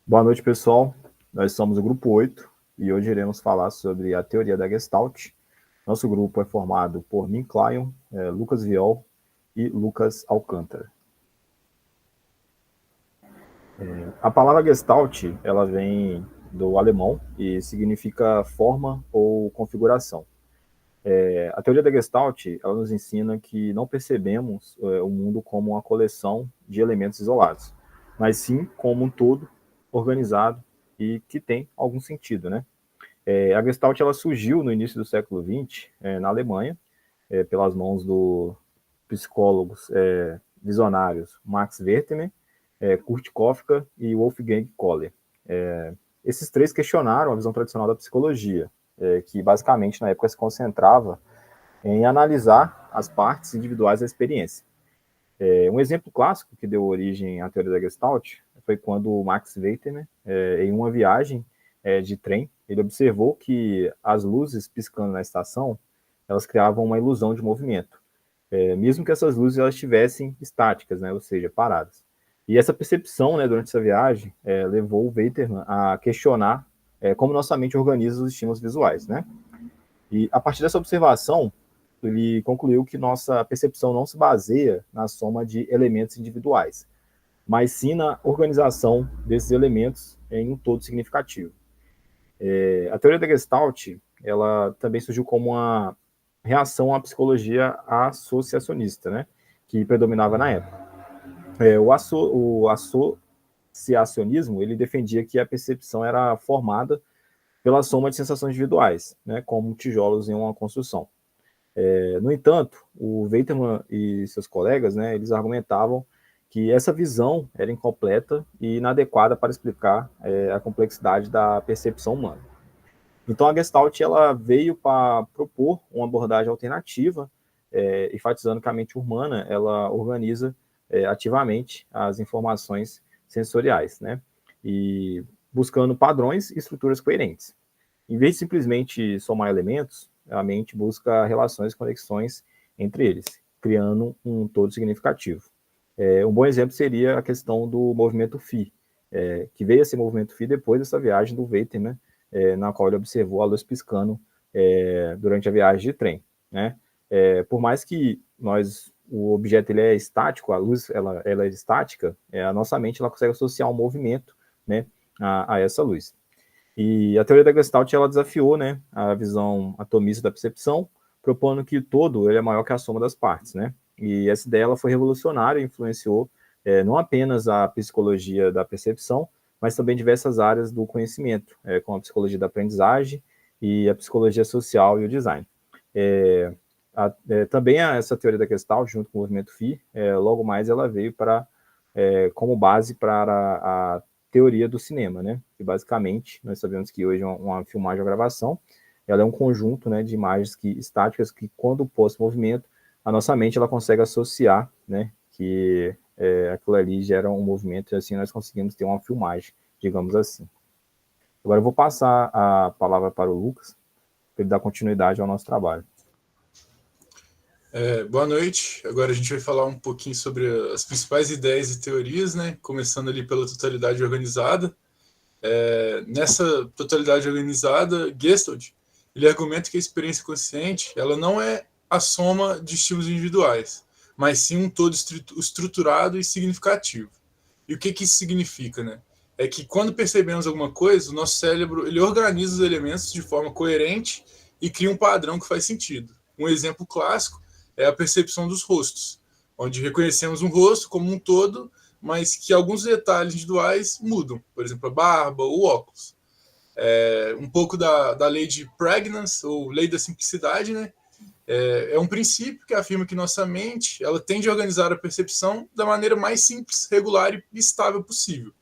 Boa noite, pessoal. Nós somos o grupo 8 e hoje iremos falar sobre a teoria da Gestalt. Nosso grupo é formado por mim, Clion, Lucas Viol e Lucas Alcântara. A palavra Gestalt, ela vem do alemão e significa forma ou configuração. A teoria da Gestalt, ela nos ensina que não percebemos o mundo como uma coleção de elementos isolados, mas sim como um todo organizado e que tem algum sentido, né? A Gestalt ela surgiu no início do século XX, na Alemanha, pelas mãos do psicólogos visionários Max Wertheimer, Kurt Kofka e Wolfgang Kohler. Esses três questionaram a visão tradicional da psicologia, que basicamente na época se concentrava em analisar as partes individuais da experiência. Um exemplo clássico que deu origem à teoria da Gestalt foi quando o Max Wertheimer, em uma viagem de trem, ele observou que as luzes piscando na estação, elas criavam uma ilusão de movimento, mesmo que essas luzes elas estivessem estáticas, né, ou seja, paradas. E essa percepção, né, durante essa viagem, levou o Wertheimer a questionar como nossa mente organiza os estímulos visuais, né? E a partir dessa observação, ele concluiu que nossa percepção não se baseia na soma de elementos individuais, mas sim na organização desses elementos em um todo significativo. A teoria da Gestalt, ela também surgiu como uma reação à psicologia associacionista, né, que predominava na época. O associacionismo, ele defendia que a percepção era formada pela soma de sensações individuais, né, como tijolos em uma construção. No entanto, o Weiterman e seus colegas, né, eles argumentavam que essa visão era incompleta e inadequada para explicar a complexidade da percepção humana. Então, a Gestalt ela veio para propor uma abordagem alternativa, enfatizando que a mente humana ela organiza ativamente as informações sensoriais, né, e buscando padrões e estruturas coerentes. Em vez de simplesmente somar elementos, a mente busca relações e conexões entre eles, criando um todo significativo. Um bom exemplo seria a questão do movimento Phi, que veio a ser movimento Phi depois dessa viagem do Weiter, né, na qual ele observou a luz piscando durante a viagem de trem. Né? Por mais que o objeto ele é estático, a luz ela é estática, a nossa mente ela consegue associar um movimento, né, a essa luz. E a teoria da Gestalt ela desafiou, né, a visão atomista da percepção, propondo que o todo ele é maior que a soma das partes, né? E essa ideia ela foi revolucionária e influenciou não apenas a psicologia da percepção, mas também diversas áreas do conhecimento, como a psicologia da aprendizagem e a psicologia social e o design. Também essa teoria da Gestalt, junto com o movimento Phi, logo mais ela veio como base para a teoria do cinema, né? Que basicamente nós sabemos que hoje uma filmagem ou gravação, ela é um conjunto, né, de imagens estáticas que quando posto movimento, a nossa mente ela consegue associar, né, que aquilo ali gera um movimento e assim nós conseguimos ter uma filmagem, digamos assim. Agora eu vou passar a palavra para o Lucas para ele dar continuidade ao nosso trabalho. Boa noite. Agora a gente vai falar um pouquinho sobre as principais ideias e teorias, né? Começando ali pela totalidade organizada. Nessa totalidade organizada, Gestalt, ele argumenta que a experiência consciente ela não é a soma de estímulos individuais, mas sim um todo estruturado e significativo. E o que isso significa, né? É que quando percebemos alguma coisa, o nosso cérebro ele organiza os elementos de forma coerente e cria um padrão que faz sentido. Um exemplo clássico é a percepção dos rostos, onde reconhecemos um rosto como um todo, mas que alguns detalhes individuais mudam, por exemplo, a barba ou o óculos. Um pouco da lei de Prägnanz, ou lei da simplicidade, né? É um princípio que afirma que nossa mente ela tende a organizar a percepção da maneira mais simples, regular e estável possível.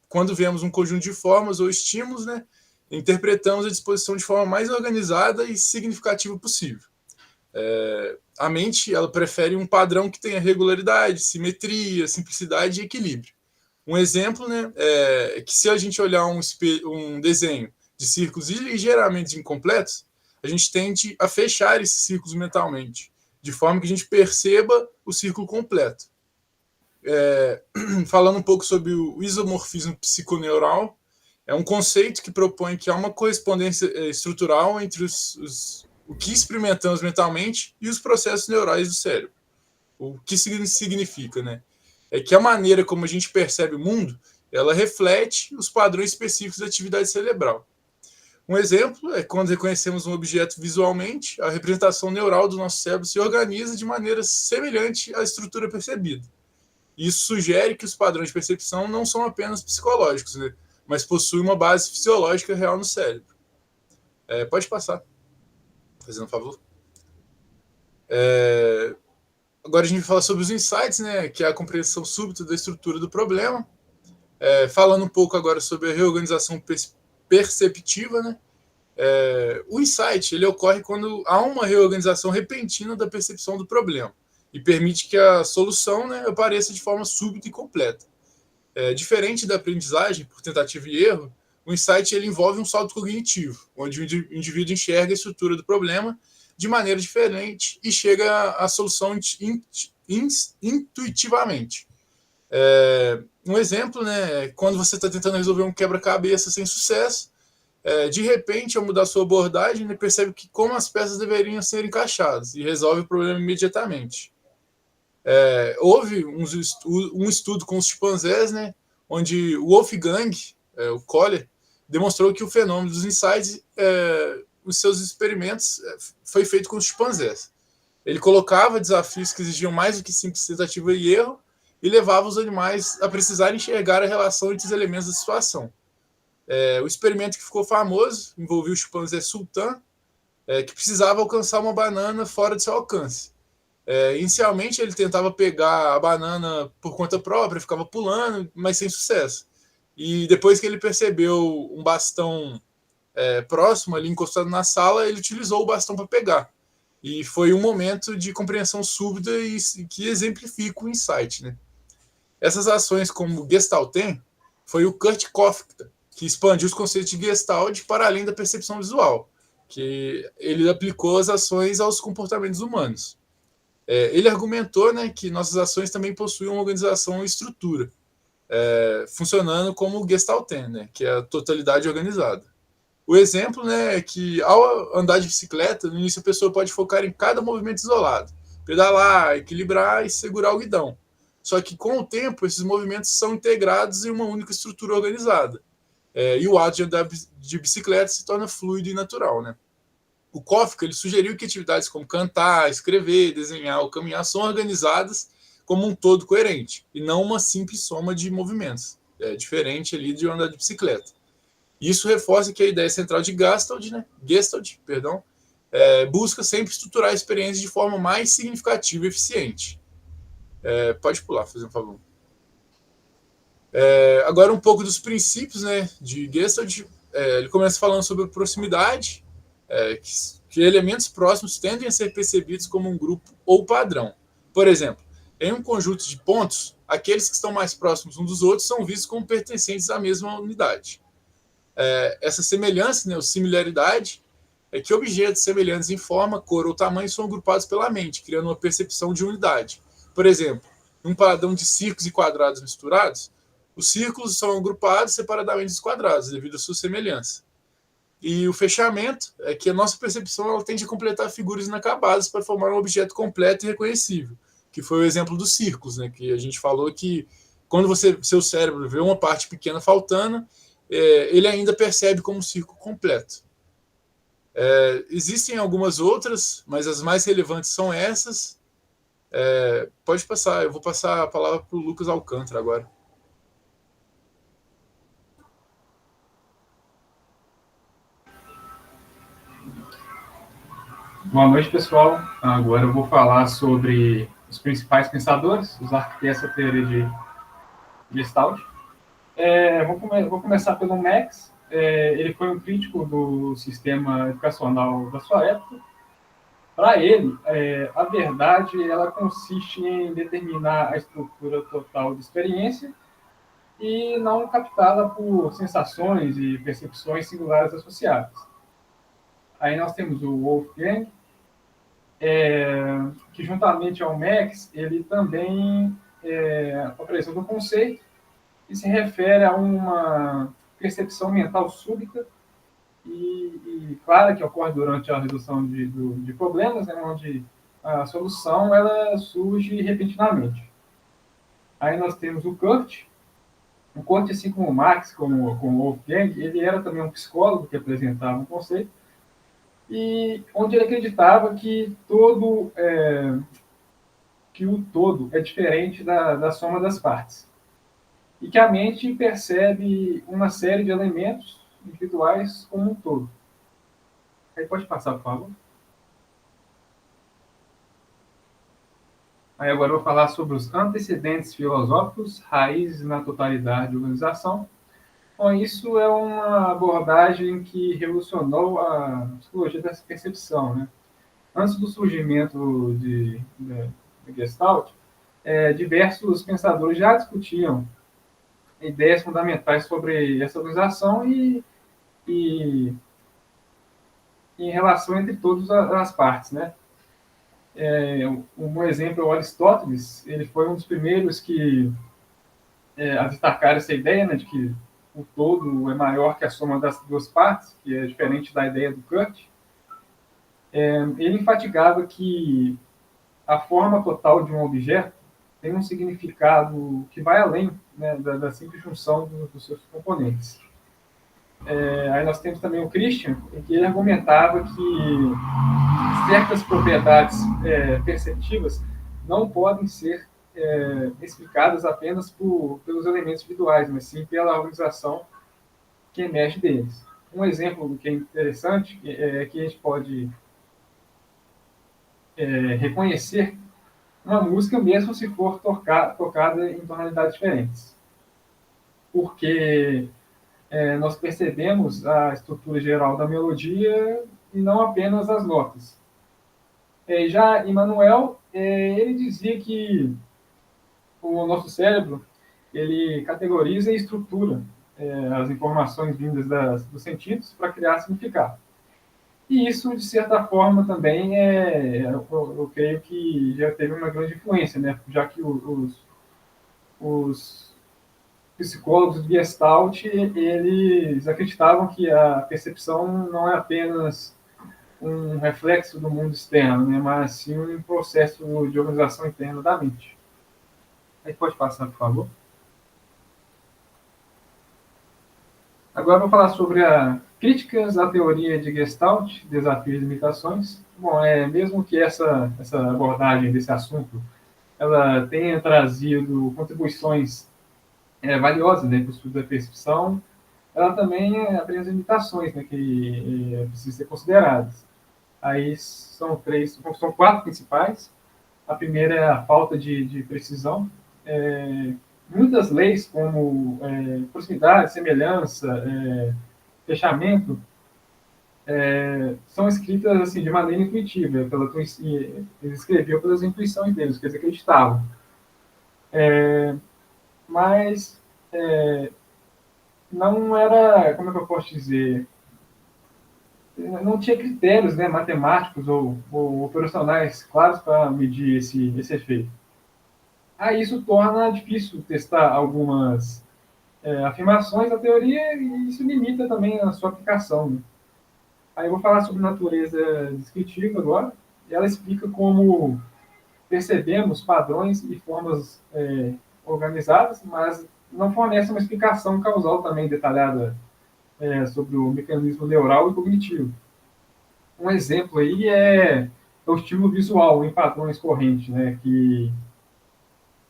Quando vemos um conjunto de formas ou estímulos, né, interpretamos a disposição de forma mais organizada e significativa possível. A mente ela prefere um padrão que tenha regularidade, simetria, simplicidade e equilíbrio. Um exemplo, né, é que se a gente olhar um desenho de círculos ligeiramente incompletos, a gente tende a fechar esses círculos mentalmente, de forma que a gente perceba o círculo completo. falando um pouco sobre o isomorfismo psiconeural. É um conceito que propõe que há uma correspondência estrutural entre o que experimentamos mentalmente e os processos neurais do cérebro. O que significa, né? É que a maneira como a gente percebe o mundo, ela reflete os padrões específicos da atividade cerebral. Um exemplo é quando reconhecemos um objeto visualmente, a representação neural do nosso cérebro se organiza de maneira semelhante à estrutura percebida. Isso sugere que os padrões de percepção não são apenas psicológicos, né? Mas possuem uma base fisiológica real no cérebro. Pode passar, fazendo um favor. Agora a gente vai falar sobre os insights, né? Que é a compreensão súbita da estrutura do problema. Falando um pouco agora sobre a reorganização perceptiva, né? O insight ele ocorre quando há uma reorganização repentina da percepção do problema e permite que a solução, né, apareça de forma súbita e completa. Diferente da aprendizagem por tentativa e erro, o insight ele envolve um salto cognitivo, onde o indivíduo enxerga a estrutura do problema de maneira diferente e chega à solução intuitivamente. Um exemplo, né, é quando você está tentando resolver um quebra-cabeça sem sucesso, de repente, ao mudar sua abordagem, ele percebe que como as peças deveriam ser encaixadas e resolve o problema imediatamente. Houve um estudo com os chimpanzés, né, onde o Wolfgang, o Kohler, demonstrou que o fenômeno dos insights, os seus experimentos, foi feito com os chimpanzés. Ele colocava desafios que exigiam mais do que simples tentativa e erro e levava os animais a precisar enxergar a relação entre os elementos da situação. O experimento que ficou famoso envolvia o chimpanzé Sultan, que precisava alcançar uma banana fora de seu alcance. Inicialmente ele tentava pegar a banana por conta própria, ficava pulando, mas sem sucesso. E depois que ele percebeu um bastão próximo, ali encostado na sala, ele utilizou o bastão para pegar. E foi um momento de compreensão súbita e que exemplifica o insight, né? Essas ações como Gestalten foi o Kurt Kofka que expandiu os conceitos de Gestalt para além da percepção visual, que ele aplicou as ações aos comportamentos humanos. Ele argumentou, né, que nossas ações também possuem uma organização e estrutura, funcionando como o Gestalten, né, que é a totalidade organizada. O exemplo, né, é que ao andar de bicicleta, no início a pessoa pode focar em cada movimento isolado, pedalar, equilibrar e segurar o guidão. Só que com o tempo esses movimentos são integrados em uma única estrutura organizada. E o ato de andar de bicicleta se torna fluido e natural, né? O Kofka ele sugeriu que atividades como cantar, escrever, desenhar ou caminhar são organizadas como um todo coerente e não uma simples soma de movimentos. Diferente ali de andar de bicicleta. Isso reforça que a ideia central de Gestalt, busca sempre estruturar a experiência de forma mais significativa e eficiente. Pode pular, fazer um favor. Agora um pouco dos princípios, né, de Gestalt. Ele começa falando sobre a proximidade, que elementos próximos tendem a ser percebidos como um grupo ou padrão. Por exemplo, em um conjunto de pontos, aqueles que estão mais próximos uns dos outros são vistos como pertencentes à mesma unidade. Essa semelhança, né, ou similaridade, é que objetos semelhantes em forma, cor ou tamanho são agrupados pela mente, criando uma percepção de unidade. Por exemplo, num padrão de círculos e quadrados misturados, os círculos são agrupados separadamente dos quadrados, devido à sua semelhança. E o fechamento é que a nossa percepção ela tende a completar figuras inacabadas para formar um objeto completo e reconhecível, que foi o exemplo dos círculos, né, que a gente falou que quando seu cérebro vê uma parte pequena faltando, ele ainda percebe como um círculo completo. Existem algumas outras, mas as mais relevantes são essas. Pode passar, eu vou passar a palavra para o Lucas Alcântara agora. Boa noite, pessoal. Agora eu vou falar sobre os principais pensadores, os arquitetos da teoria de Gestalt. Vou começar pelo Marx. Ele foi um crítico do sistema educacional da sua época. Para ele, a verdade ela consiste em determinar a estrutura total de experiência e não captada por sensações e percepções singulares associadas. Aí nós temos o Wolfgang, que juntamente ao Marx, ele também apreensão do conceito, que se refere a uma percepção mental súbita e clara que ocorre durante a resolução de problemas, né, onde a solução ela surge repentinamente. Aí nós temos o Kurt. O Kurt, assim como o Marx, como o Wolfgang, ele era também um psicólogo que apresentava um conceito, e onde ele acreditava que o todo é diferente da soma das partes. E que a mente percebe uma série de elementos individuais como um todo. Aí pode passar, por favor. Aí agora eu vou falar sobre os antecedentes filosóficos, raízes na totalidade de organização. Bom, isso é uma abordagem que revolucionou a psicologia da percepção, né? Antes do surgimento de Gestalt, diversos pensadores já discutiam ideias fundamentais sobre essa organização e em relação entre todas as partes, né? Um exemplo é o Aristóteles. Ele foi um dos primeiros a destacar essa ideia, né, de que o todo é maior que a soma das duas partes, que é diferente da ideia do Kurt. Ele enfaticava que a forma total de um objeto tem um significado que vai além, né, da simples junção dos seus componentes. Aí nós temos também o Christian, em que ele argumentava que certas propriedades perceptivas não podem ser explicadas apenas pelos elementos individuais, mas sim pela organização que emerge deles. Um exemplo que é interessante é que a gente pode reconhecer uma música mesmo se for tocada em tonalidades diferentes. Porque nós percebemos a estrutura geral da melodia e não apenas as notas. Já Immanuel, ele dizia que o nosso cérebro ele categoriza e estrutura as informações vindas dos sentidos para criar significado. E isso, de certa forma, também eu creio que já teve uma grande influência, né? Já que os psicólogos de Gestalt, eles acreditavam que a percepção não é apenas um reflexo do mundo externo, né? Mas sim um processo de organização interna da mente. Aí pode passar, por favor. Agora eu vou falar sobre críticas à teoria de Gestalt, desafios e limitações. Bom, mesmo que essa abordagem desse assunto ela tenha trazido contribuições valiosas, né, para o estudo da percepção, ela também apresenta limitações, né, que precisam ser consideradas. Aí são quatro principais. A primeira é a falta de precisão. Muitas leis, como proximidade, semelhança, fechamento, são escritas assim de maneira intuitiva. Eles escreviam pelas intuições deles, que eles acreditavam. Mas não era, como é que eu posso dizer, não tinha critérios, né, matemáticos ou operacionais claros para medir esse efeito. Aí isso torna difícil testar algumas afirmações da teoria e isso limita também a sua aplicação, né? Aí eu vou falar sobre natureza descritiva agora. Ela explica como percebemos padrões e formas organizadas, mas não fornece uma explicação causal também detalhada sobre o mecanismo neural e cognitivo. Um exemplo aí é o estímulo visual em padrões correntes, né, que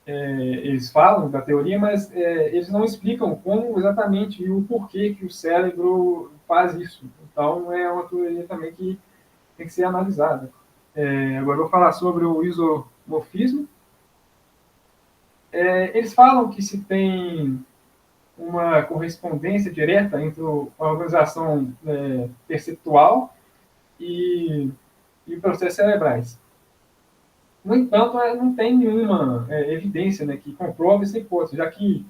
eles falam da teoria, mas eles não explicam como exatamente e o porquê que o cérebro faz isso. Então, é uma teoria também que tem que ser analisada. Agora, eu vou falar sobre o isomorfismo. Eles falam que se tem uma correspondência direta entre a organização perceptual e processos cerebrais. No entanto, não tem nenhuma evidência, né, que comprove essa hipótese, já que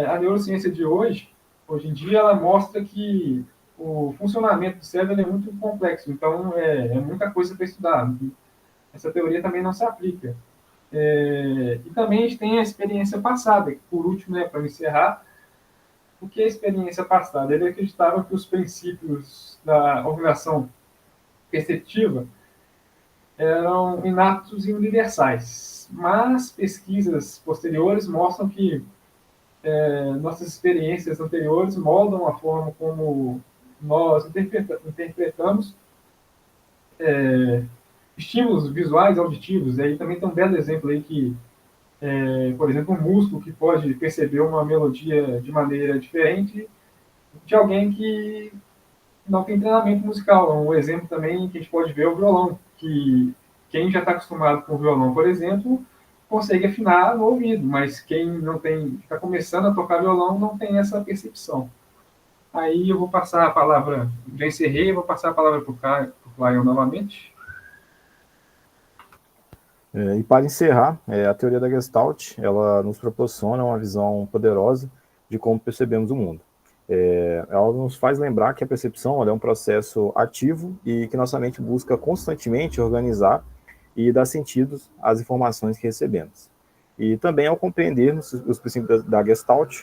a neurociência de hoje em dia, ela mostra que o funcionamento do cérebro é muito complexo, então é muita coisa para estudar. Essa teoria também não se aplica. E também a gente tem a experiência passada, que por último, né, para encerrar, o que é a experiência passada? Ele acreditava que os princípios da organização perceptiva eram inatos e universais, mas pesquisas posteriores mostram que nossas experiências anteriores moldam a forma como nós interpretamos estímulos visuais, auditivos. E aí também tem um belo exemplo aí que, por exemplo, um músico que pode perceber uma melodia de maneira diferente de alguém que não tem treinamento musical. Um exemplo também que a gente pode ver é o violão, que quem já está acostumado com o violão, por exemplo, consegue afinar no ouvido, mas quem não tem, está começando a tocar violão, não tem essa percepção. Aí eu vou passar a palavra, já encerrei, vou passar a palavra para o Lion novamente. E para encerrar, a teoria da Gestalt, ela nos proporciona uma visão poderosa de como percebemos o mundo. Ela nos faz lembrar que a percepção é um processo ativo e que nossa mente busca constantemente organizar e dar sentidos às informações que recebemos. E também, ao compreendermos os princípios da Gestalt,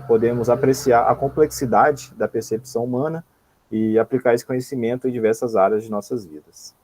podemos apreciar a complexidade da percepção humana e aplicar esse conhecimento em diversas áreas de nossas vidas.